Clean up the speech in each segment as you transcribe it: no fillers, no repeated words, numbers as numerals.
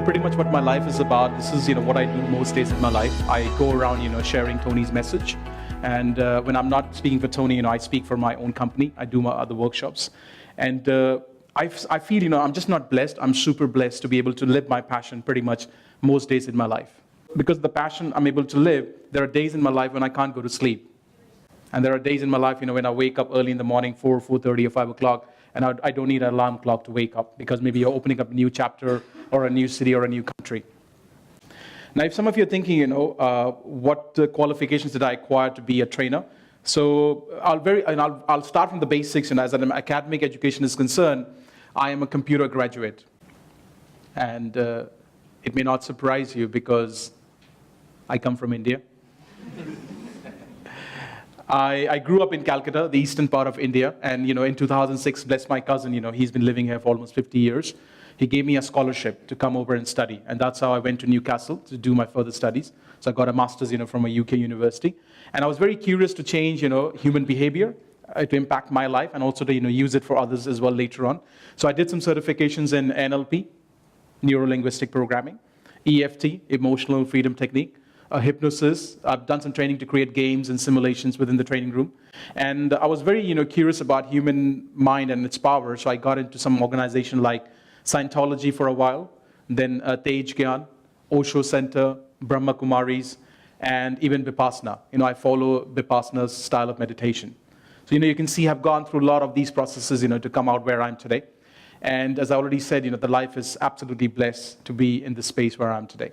pretty much what my life is about. This is, what I do most days in my life. I go around, sharing Tony's message. And when I'm not speaking for Tony, I speak for my own company. I do my other workshops. And I feel, I'm just not blessed. I'm super blessed to be able to live my passion pretty much most days in my life. Because of the passion I'm able to live, there are days in my life when I can't go to sleep. And there are days in my life, when I wake up early in the morning, 4, 4:30 or 5 o'clock, and I don't need an alarm clock to wake up because maybe you're opening up a new chapter or a new city or a new country. Now, if some of you are thinking, what qualifications did I acquire to be a trainer? So I'll start from the basics. And as an academic education is concerned, I am a computer graduate. And it may not surprise you because I come from India. I grew up in Calcutta, the eastern part of India, and in 2006, bless my cousin, he's been living here for almost 50 years. He gave me a scholarship to come over and study, and that's how I went to Newcastle to do my further studies. So I got a master's, from a UK university, and I was very curious to change, human behavior to impact my life, and also to use it for others as well later on. So I did some certifications in NLP, neuro-linguistic programming, EFT, emotional freedom technique. Hypnosis. I've done some training to create games and simulations within the training room. And I was very, curious about human mind and its power, so I got into some organization like Scientology for a while, then Tej Gyan, Osho Center, Brahma Kumaris, and even Vipassana. I follow Vipassana's style of meditation. So, you can see I've gone through a lot of these processes, to come out where I'm today. And as I already said, the life is absolutely blessed to be in the space where I'm today.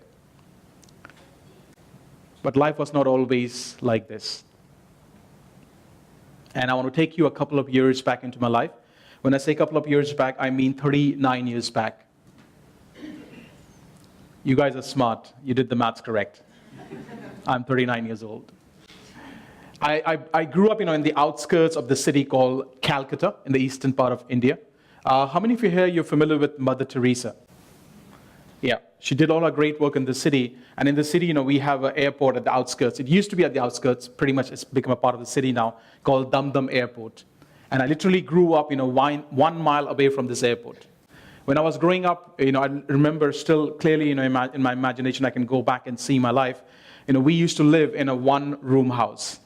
But life was not always like this. And I want to take you a couple of years back into my life. When I say a couple of years back, I mean 39 years back. You guys are smart. You did the maths correct. I'm 39 years old. I grew up, in the outskirts of the city called Calcutta, in the eastern part of India. How many of you here, you're familiar with Mother Teresa? Yeah, she did all her great work in the city. And in the city, we have an airport at the outskirts. It used to be at the outskirts. Pretty much it's become a part of the city now, called Dum Dum Airport. And I literally grew up, 1 mile away from this airport. When I was growing up, I remember still clearly, in my imagination, I can go back and see my life. We used to live in a one-room house.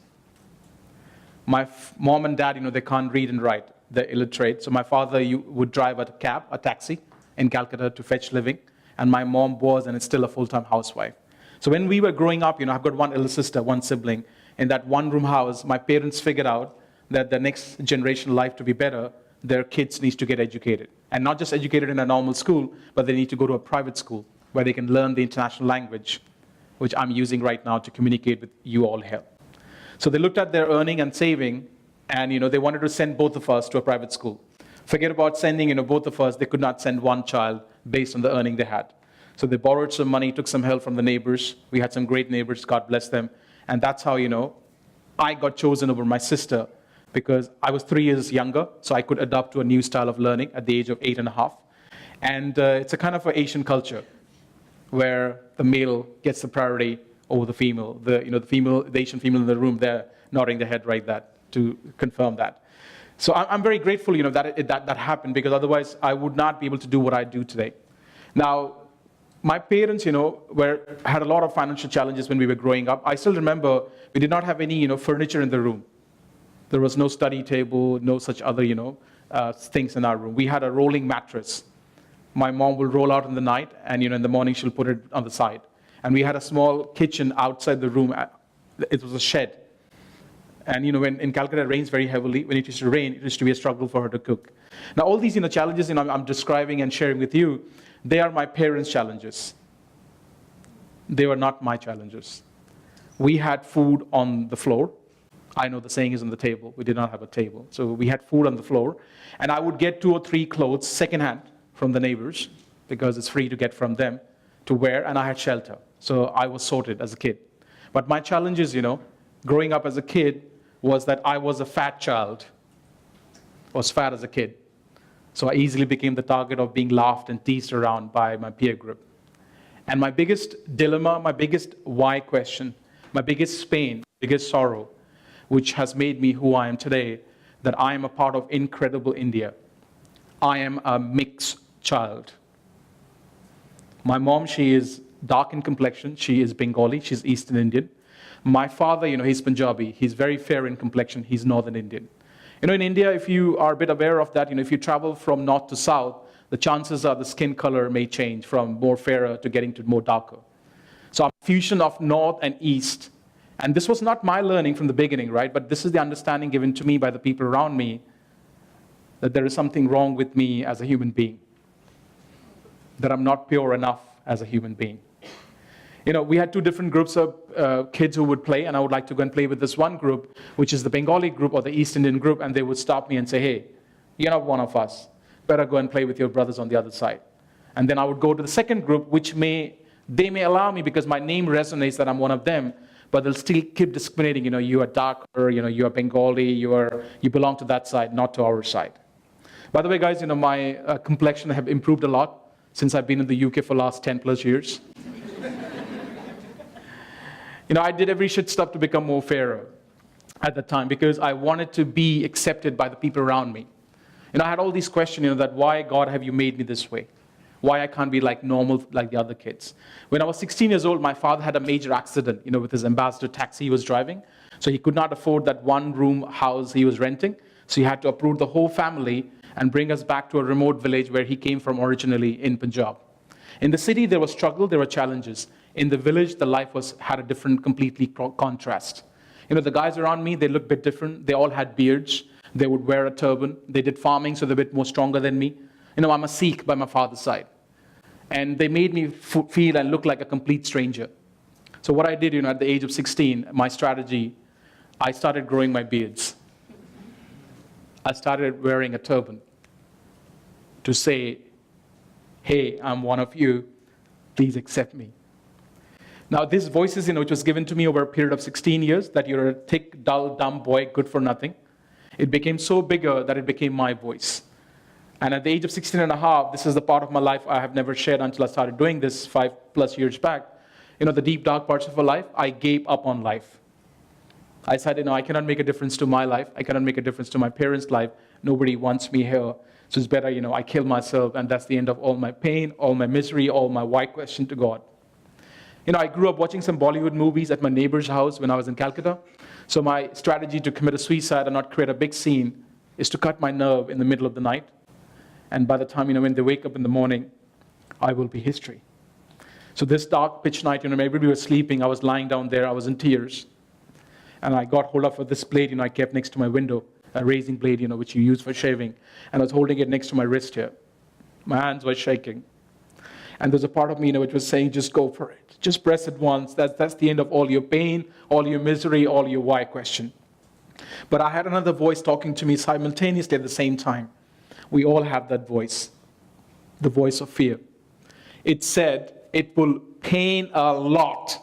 My mom and dad, they can't read and write. They're illiterate. So my father would drive a taxi in Calcutta to fetch living. And my mom was and is still a full-time housewife. So when we were growing up, I've got one elder sister, one sibling. In that one-room house, my parents figured out that the next generation life to be better, their kids need to get educated. And not just educated in a normal school, but they need to go to a private school where they can learn the international language, which I'm using right now to communicate with you all here. So they looked at their earning and saving, and they wanted to send both of us to a private school. Forget about sending, both of us. They could not send one child based on the earning they had. So they borrowed some money, took some help from the neighbors. We had some great neighbors, God bless them. And that's how, I got chosen over my sister because I was 3 years younger, so I could adapt to a new style of learning at the age of 8.5. And it's a kind of an Asian culture where the male gets the priority over the female. The Asian female in the room, they're nodding their head right that to confirm that. So I'm very grateful, that happened, because otherwise I would not be able to do what I do today. Now, my parents, had a lot of financial challenges when we were growing up. I still remember we did not have any, furniture in the room. There was no study table, no such other, things in our room. We had a rolling mattress. My mom will roll out in the night, and in the morning she'll put it on the side. And we had a small kitchen outside the room. It was a shed. And when in Calcutta it rains very heavily, when it used to rain, it used to be a struggle for her to cook. Now all these challenges I'm describing and sharing with you, they are my parents' challenges. They were not my challenges. We had food on the floor. I know the saying is on the table. We did not have a table. So we had food on the floor. And I would get 2 or 3 clothes secondhand from the neighbors, because it's free to get from them, to wear, and I had shelter. So I was sorted as a kid. But my challenges, growing up as a kid, was that I was a fat child. I was fat as a kid. So I easily became the target of being laughed and teased around by my peer group. And my biggest dilemma, my biggest why question, my biggest pain, biggest sorrow, which has made me who I am today, that I am a part of incredible India. I am a mixed child. My mom, she is dark in complexion. She is Bengali. She's Eastern Indian. My father, he's Punjabi. He's very fair in complexion. He's Northern Indian. In India, if you are a bit aware of that, if you travel from north to south, the chances are the skin color may change from more fairer to getting to more darker. So I'm a fusion of north and east. And this was not my learning from the beginning, right? But this is the understanding given to me by the people around me that there is something wrong with me as a human being, that I'm not pure enough as a human being. We had two different groups of kids who would play, and I would like to go and play with this one group, which is the Bengali group or the East Indian group, and they would stop me and say, hey, you're not one of us. Better go and play with your brothers on the other side. And then I would go to the second group, which they may allow me because my name resonates that I'm one of them, but they'll still keep discriminating, you are darker, you are Bengali, you belong to that side, not to our side. By the way, guys, my complexion have improved a lot since I've been in the UK for the last 10 plus years. I did every shit stuff to become more fairer at the time because I wanted to be accepted by the people around me. I had all these questions, that why, God, have you made me this way? Why I can't be like normal like the other kids? When I was 16 years old, my father had a major accident, with his ambassador taxi he was driving. So he could not afford that one-room house he was renting. So he had to uproot the whole family and bring us back to a remote village where he came from originally in Punjab. In the city, there was struggle, there were challenges. In the village, the life had a different, completely contrast. The guys around me, they looked a bit different. They all had beards. They would wear a turban. They did farming, so they're a bit more stronger than me. I'm a Sikh by my father's side. And they made me feel and look like a complete stranger. So what I did, at the age of 16, my strategy, I started growing my beards. I started wearing a turban to say, hey, I'm one of you, please accept me. Now, these voices, which was given to me over a period of 16 years, that you're a thick, dull, dumb boy, good for nothing, it became so bigger that it became my voice. And at the age of 16 and a half, this is the part of my life I have never shared until I started doing this 5+ years back. The deep, dark parts of my life, I gave up on life. I said, I cannot make a difference to my life. I cannot make a difference to my parents' life. Nobody wants me here. So it's better, I kill myself, and that's the end of all my pain, all my misery, all my why question to God. I grew up watching some Bollywood movies at my neighbor's house when I was in Calcutta. So my strategy to commit a suicide and not create a big scene is to cut my nerve in the middle of the night. And by the time, when they wake up in the morning, I will be history. So this dark pitch night, everybody was sleeping. I was lying down there. I was in tears. And I got hold of this blade, I kept next to my window, a razing blade, which you use for shaving. And I was holding it next to my wrist here. My hands were shaking. And there's a part of me, which was saying, just go for it. Just press it once. That's the end of all your pain, all your misery, all your why question. But I had another voice talking to me simultaneously at the same time. We all have that voice, the voice of fear. It said, it will pain a lot.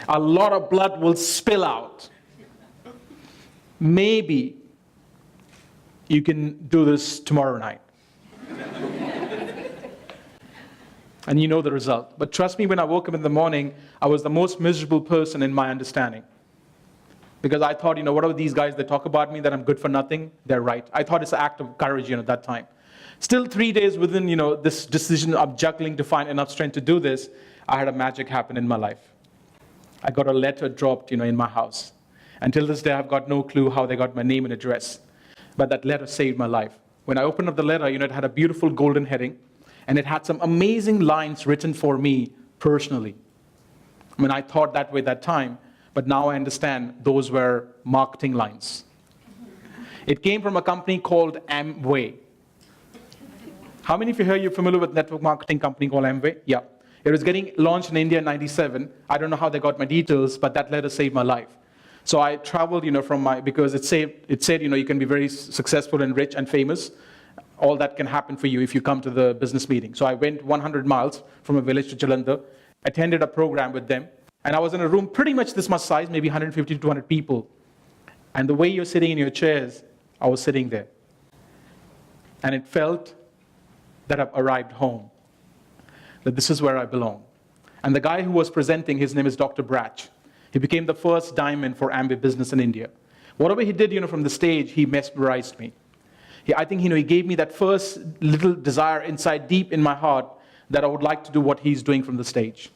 A lot of blood will spill out. Maybe you can do this tomorrow night. And you know the result. But trust me, when I woke up in the morning, I was the most miserable person in my understanding. Because I thought, what are these guys that talk about me, that I'm good for nothing? They're right. I thought it's an act of courage, at that time. Still 3 days within, this decision of juggling to find enough strength to do this, I had a magic happen in my life. I got a letter dropped, in my house. Until this day, I've got no clue how they got my name and address. But that letter saved my life. When I opened up the letter, it had a beautiful golden heading. And it had some amazing lines written for me personally. I thought that way that time. But now I understand those were marketing lines. It came from a company called Amway. How many of you here are familiar with network marketing company called Amway? Yeah. It was getting launched in India in '97. I don't know how they got my details, but that letter saved my life. So I traveled, because it said, you can be very successful and rich and famous. All that can happen for you if you come to the business meeting. So I went 100 miles from a village to Jalandhar, attended a program with them, and I was in a room pretty much this much size, maybe 150 to 200 people. And the way you're sitting in your chairs, I was sitting there. And it felt that I've arrived home, that this is where I belong. And the guy who was presenting, his name is Dr. Brach. He became the first diamond for Amway business in India. Whatever he did, from the stage, he mesmerized me. I think, he gave me that first little desire inside deep in my heart that I would like to do what he's doing from the stage.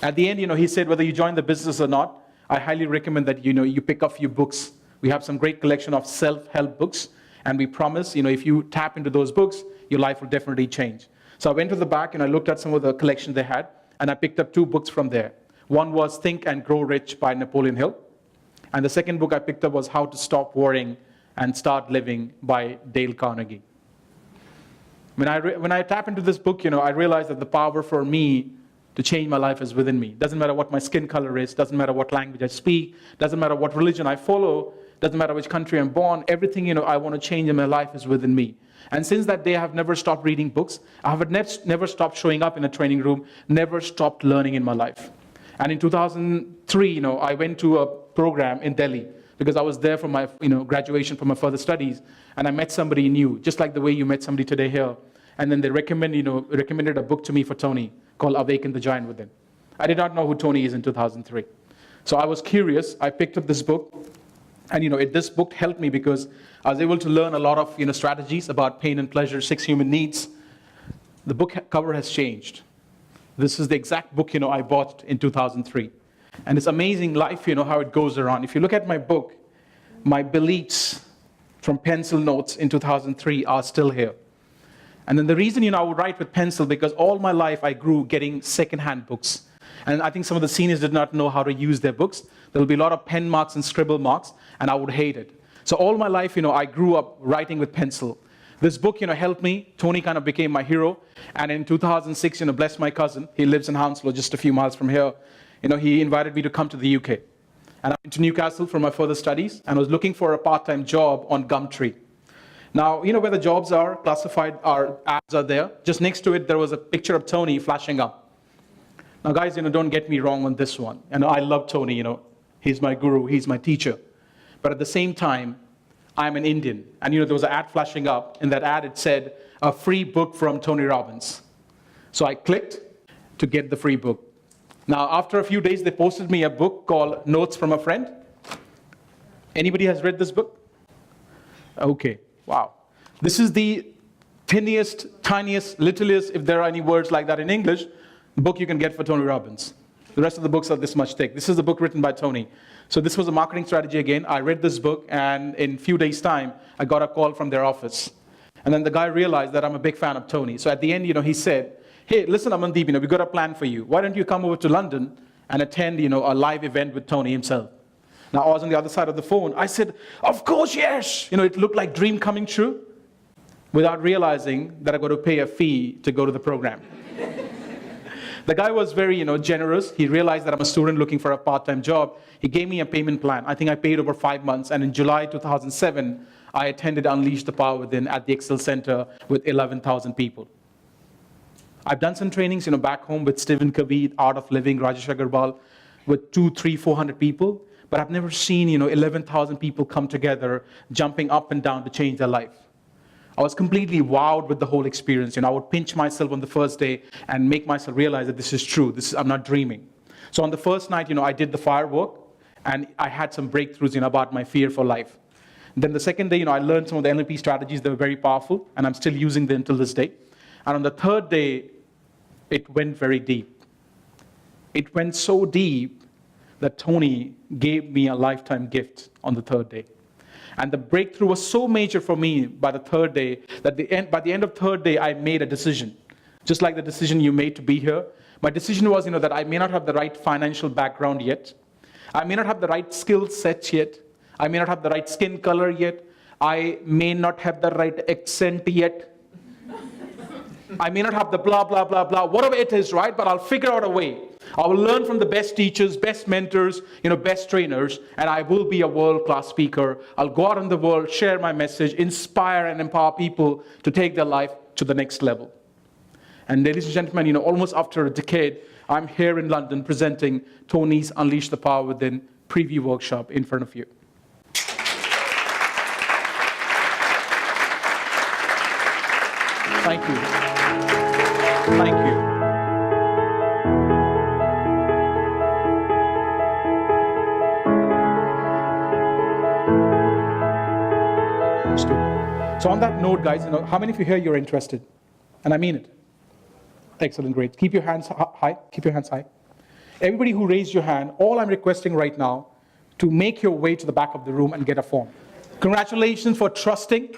At the end, he said, whether you join the business or not, I highly recommend that, you pick up a few books. We have some great collection of self-help books, and we promise, if you tap into those books, your life will definitely change. So I went to the back and I looked at some of the collection they had, and I picked up 2 books from there. One was Think and Grow Rich by Napoleon Hill. And the second book I picked up was How to Stop Worrying and Start Living by Dale Carnegie. When I tap into this book, I realized that the power for me to change my life is within me. Doesn't matter what my skin color is, doesn't matter what language I speak, doesn't matter what religion I follow, doesn't matter which country I'm born, everything I want to change in my life is within me. And since that day, I have never stopped reading books. I have never stopped showing up in a training room, never stopped learning in my life. And in 2003, I went to a program in Delhi because I was there for my graduation from my further studies, and I met somebody new, just like the way you met somebody today here. And then they recommended a book to me for Tony called Awaken the Giant Within. I did not know who Tony is in 2003. So I was curious. I picked up this book, and this book helped me because I was able to learn a lot of strategies about pain and pleasure, 6 human needs. The book cover has changed. This is the exact book I bought in 2003. And it's amazing life, how it goes around. If you look at my book, my beliefs from pencil notes in 2003 are still here. And then the reason, I would write with pencil, because all my life I grew getting secondhand books. And I think some of the seniors did not know how to use their books. There will be a lot of pen marks and scribble marks, and I would hate it. So all my life, I grew up writing with pencil. This book, helped me. Tony kind of became my hero. And in 2006, bless my cousin. He lives in Hounslow, just a few miles from here. He invited me to come to the UK. And I went to Newcastle for my further studies, and I was looking for a part-time job on Gumtree. Now, where the jobs are classified, our ads are there. Just next to it, there was a picture of Tony flashing up. Now, guys, don't get me wrong on this one. And I love Tony, He's my guru, he's my teacher. But at the same time, I'm an Indian. And, there was an ad flashing up. In that ad, it said, a free book from Tony Robbins. So I clicked to get the free book. Now, after a few days, they posted me a book called Notes from a Friend. Anybody has read this book? Okay. Wow. This is the tiniest, tiniest, littlest, if there are any words like that in English, book you can get for Tony Robbins. The rest of the books are this much thick. This is the book written by Tony. So this was a marketing strategy again. I read this book, and in a few days' time, I got a call from their office. And then the guy realized that I'm a big fan of Tony. So at the end, he said, hey, listen, Amandeep, we got a plan for you. Why don't you come over to London and attend, a live event with Tony himself? Now, I was on the other side of the phone. I said, of course, yes. It looked like dream coming true, without realizing that I got to pay a fee to go to the program. The guy was very, generous. He realized that I'm a student looking for a part-time job. He gave me a payment plan. I think I paid over 5 months. And in July 2007, I attended Unleash the Power Within at the Excel Center with 11,000 people. I've done some trainings, back home with Stephen Covey, Art of Living, Rajesh Agarwal, with 200, 300, 400 people. But I've never seen, 11,000 people come together, jumping up and down to change their life. I was completely wowed with the whole experience. I would pinch myself on the first day and make myself realize that this is true. I'm not dreaming. So on the first night, I did the firework, and I had some breakthroughs, about my fear for life. Then the second day, I learned some of the NLP strategies that were very powerful, and I'm still using them till this day. And on the third day, it went very deep. It went so deep that Tony gave me a lifetime gift on the third day. And the breakthrough was so major for me by the third day that by the end of third day, I made a decision. Just like the decision you made to be here. My decision was, that I may not have the right financial background yet. I may not have the right skill set yet. I may not have the right skin color yet. I may not have the right accent yet. I may not have the blah, blah, blah, blah, whatever it is, right? But I'll figure out a way. I will learn from the best teachers, best mentors, best trainers, and I will be a world-class speaker. I'll go out in the world, share my message, inspire and empower people to take their life to the next level. And ladies and gentlemen, almost after a decade, I'm here in London presenting Tony's Unleash the Power Within preview workshop in front of you. Thank you. Thank you. So on that note, guys, how many of you here you're interested? And I mean it. Excellent, great. Keep your hands high. Keep your hands high. Everybody who raised your hand, all I'm requesting right now, to make your way to the back of the room and get a form. Congratulations for trusting,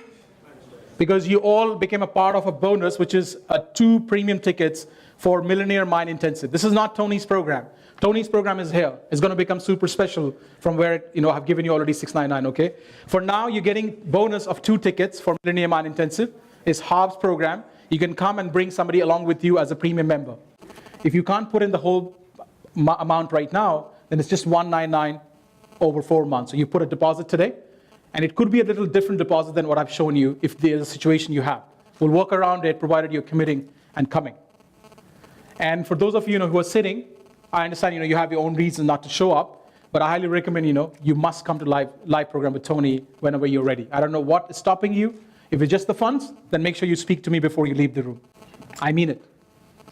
because you all became a part of a bonus, which is 2 premium tickets for Millionaire Mind Intensive. This is not Tony's program. Tony's program is here. It's going to become super special from where, I've given you already $699, okay? For now, you're getting bonus of 2 tickets for Millionaire Mind Intensive. It's Harv's program. You can come and bring somebody along with you as a premium member. If you can't put in the whole amount right now, then it's just $199 over 4 months. So you put a deposit today, and it could be a little different deposit than what I've shown you if there's a situation you have. We'll work around it, provided you're committing and coming. And for those of you, who are sitting, I understand, you have your own reasons not to show up, but I highly recommend, you must come to live program with Tony whenever you're ready. I don't know what is stopping you. If it's just the funds, then make sure you speak to me before you leave the room. I mean it.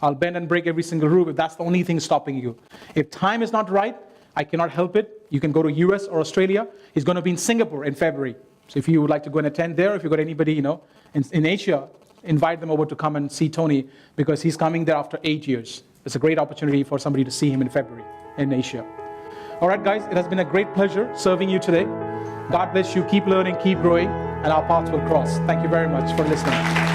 I'll bend and break every single rule if that's the only thing stopping you. If time is not right, I cannot help it. You can go to US or Australia. He's going to be in Singapore in February. So if you would like to go and attend there, if you've got anybody, in Asia, invite them over to come and see Tony, because he's coming there after 8 years. It's a great opportunity for somebody to see him in February in Asia. All right, guys, it has been a great pleasure serving you today. God bless you. Keep learning, keep growing, and our paths will cross. Thank you very much for listening.